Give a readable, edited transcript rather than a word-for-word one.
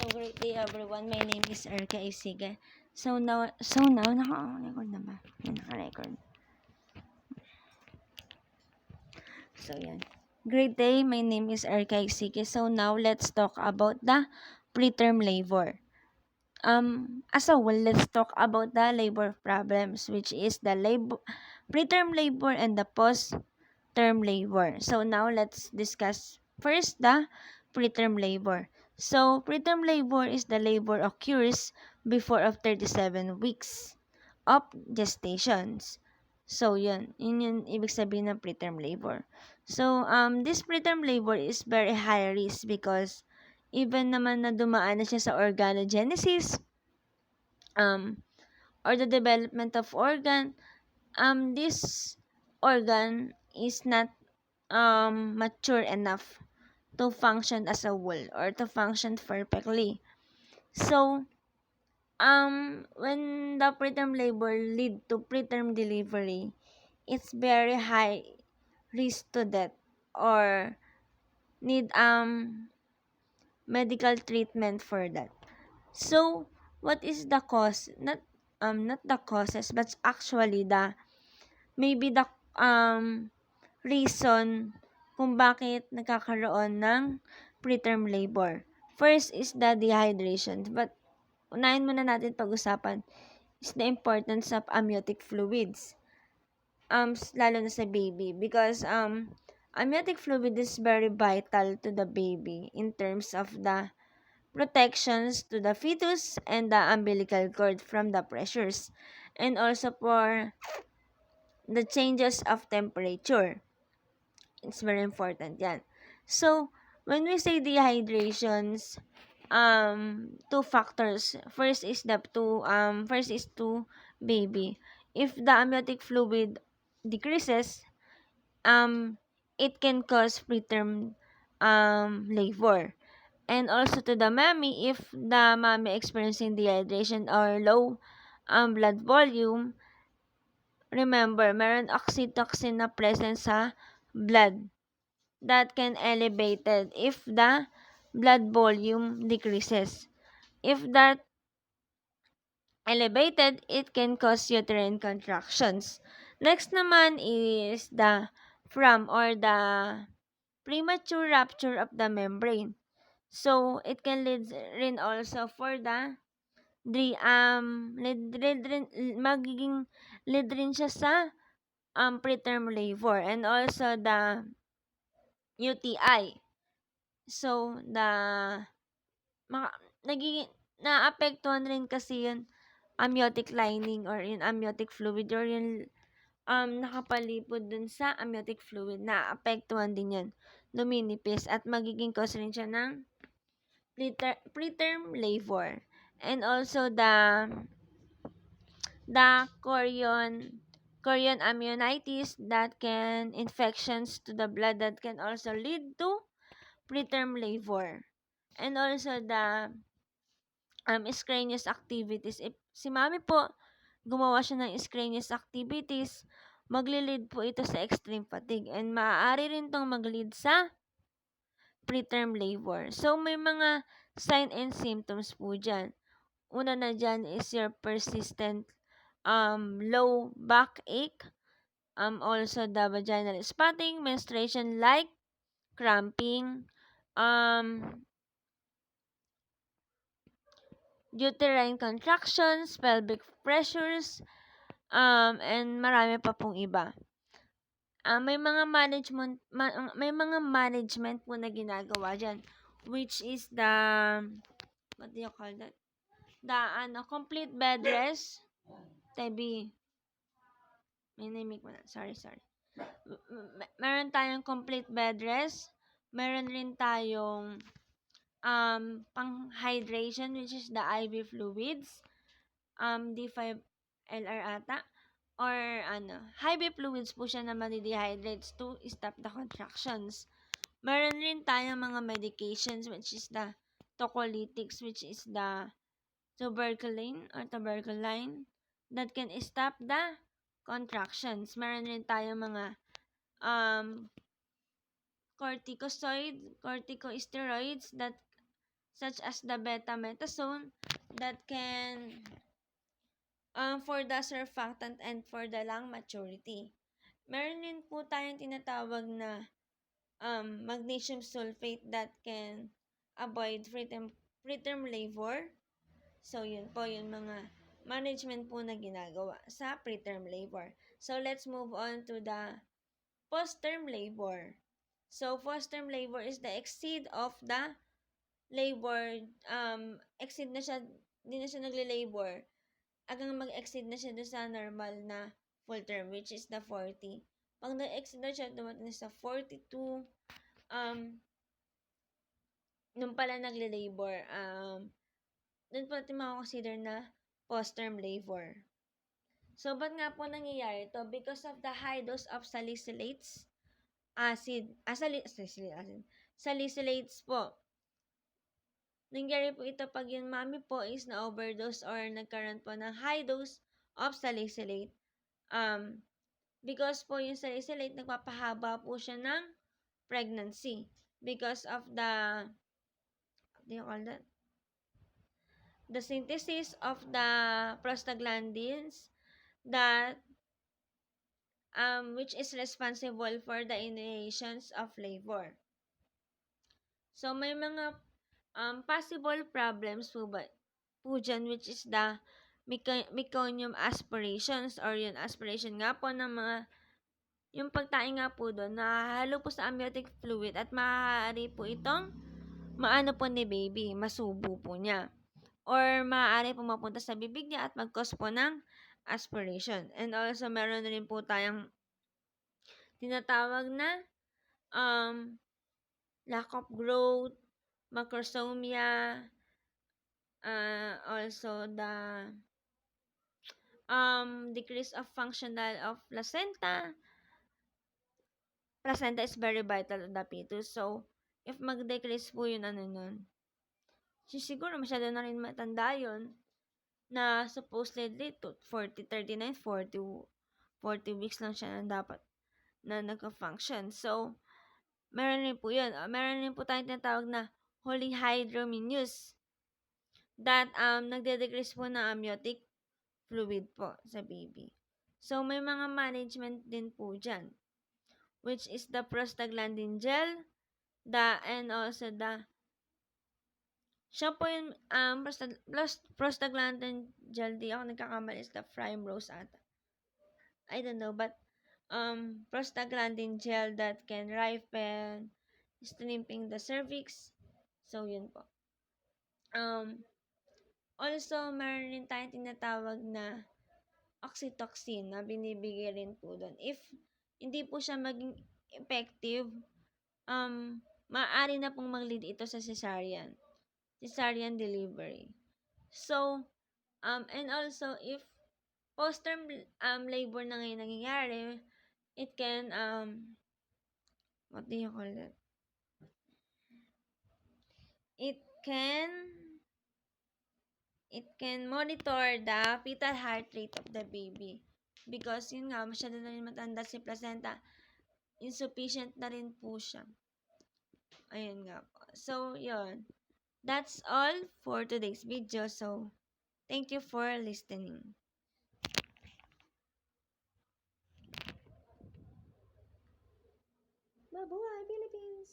So great day everyone. My name is Erka Isige. So now naka-record na ba? Yan, naka-record. So yan. Great day. My name is Erka Isige. So now let's talk about the preterm labor. As a whole, let's talk about the labor problems, which is the preterm labor and the post-term labor. So now let's discuss first the preterm labor. So preterm labor is the labor occurs before of 37 weeks of gestations. So yun yung ibig sabihin ng preterm labor. So this preterm labor is very high risk because even naman na dumaan na siya sa organogenesis, or the development of organ, this organ is not mature enough to function as a whole or to function perfectly. So, when the preterm labor lead to preterm delivery, it's very high risk to death or need medical treatment for that. So, what is the cause? Not the causes, but actually maybe the reason kung bakit nagkakaroon ng preterm labor. First is the dehydration. But unahin muna natin pag-usapan is the importance of amniotic fluids. Lalo na sa baby because amniotic fluid is very vital to the baby in terms of the protections to the fetus and the umbilical cord from the pressures, and also for the changes of temperature. It's very important yan. So, when we say dehydrations, two factors. First is to baby. If the amniotic fluid decreases, it can cause preterm labor. And also to the mommy, if the mommy experiencing dehydration or low blood volume, remember, meron oxytocin na present sa blood that can elevated if the blood volume decreases. If that elevated, it can cause uterine contractions. Next naman is the premature rupture of the membrane. So, it can lead rin also for the magiging lead rin siya sa preterm labor and also the UTI. So, nagiging naapektuhan rin kasi yun amniotic lining or yung amniotic fluid or yung nakapalipod dun sa amniotic fluid, naapektuhan din yan, luminipis at magiging cause rin siya ng preterm labor. And also the chorion amnionitis that can infections to the blood that can also lead to preterm labor. And also the extraneous activities. If si mami po gumawa siya ng extraneous activities, magli-lead po ito sa extreme fatigue and maaari rin tong mag-lead sa preterm labor. So, may mga sign and symptoms po dyan. Una na dyan is your persistent low backache, also the vaginal spotting, menstruation like cramping, uterine contractions, pelvic pressures, and marami pa pong iba. May mga management po na ginagawa diyan, which is the what do you call that? The complete bed rest. Tebi. May naming ko na. Sorry. Meron tayong complete bed rest. Meron rin tayong pang hydration, which is the IV fluids, D5LR ata, or IV fluids po siya na mani-dehydrates to stop the contractions. Meron rin tayong mga medications, which is the tocolytics, which is the tuberculin that can stop the contractions. Meron rin tayong mga corticosteroids that such as the betamethasone that can for the surfactant and for the lung maturity. Meron din po tayong tinatawag na magnesium sulfate that can avoid preterm labor. So, yun po yung mga management po na ginagawa sa preterm labor. So, let's move on to the postterm labor. So, postterm labor is the exceed of the labor, exceed na siya, hindi na siya nagle-labor, hanggang mag-exceed na siya doon sa normal na full term, which is the 40. Pag nag-exceed na siya, dumating na sa 42, nung pala nagle-labor, doon po natin makakonsider na post-term labor. So, ba't nga po nangyayari ito? Because of the high dose of salicylates acid, salicylic acid, salicylates po. Nangyari po ito pag yung mami po is na-overdose or nagkaroon po ng high dose of salicylate. Because po yung salicylate, nagpapahaba po siya ng pregnancy. Because of the, what do you call that? The synthesis of the prostaglandins that which is responsible for the initiations of labor. So, may mga possible problems po ba po dyan, which is the meconium aspirations or yun, aspiration nga po ng mga, yung pagtae nga po doon, nahalo po sa amniotic fluid at maaari po itong maano po ni baby, masubo po niya. Or maaari po mapunta sa bibig niya at mag-cause po ng aspiration. And also, meron rin po tayong tinatawag na lack of growth, macrosomia, also the decrease of functional of placenta. Placenta is very vital to the fetus. So, if mag-decrease po yun, siguro masyado na rin matanda yun, na supposedly 40, 39, 40, 40 weeks lang siya na dapat na nagka-function. So, meron rin po yun. Meron rin po tayong tinatawag na polyhydramnios that nagde-decrease po ng amniotic fluid po sa baby. So, may mga management din po dyan, which is the prostaglandin gel, and also the, siya po yung prostaglandin gel, di ako nagkakamali, is the Primrose ata. I don't know, but prostaglandin gel that can ripen, stripping the cervix. So, yun po. Also, meron rin tayong tinatawag na oxytocin na binibigay rin po doon. If hindi po siya maging effective, maaari na pong mag-lead ito sa cesarean delivery. So, and also, if post-term labor na ngayon nangyayari, it can, what do you call that? It can monitor the fetal heart rate of the baby. Because yun nga, masyado na rin matanda si placenta. Insufficient na rin po siya. Ayun nga po. So, yun. That's all for today's video. So, thank you for listening. Mabuhay Philippines!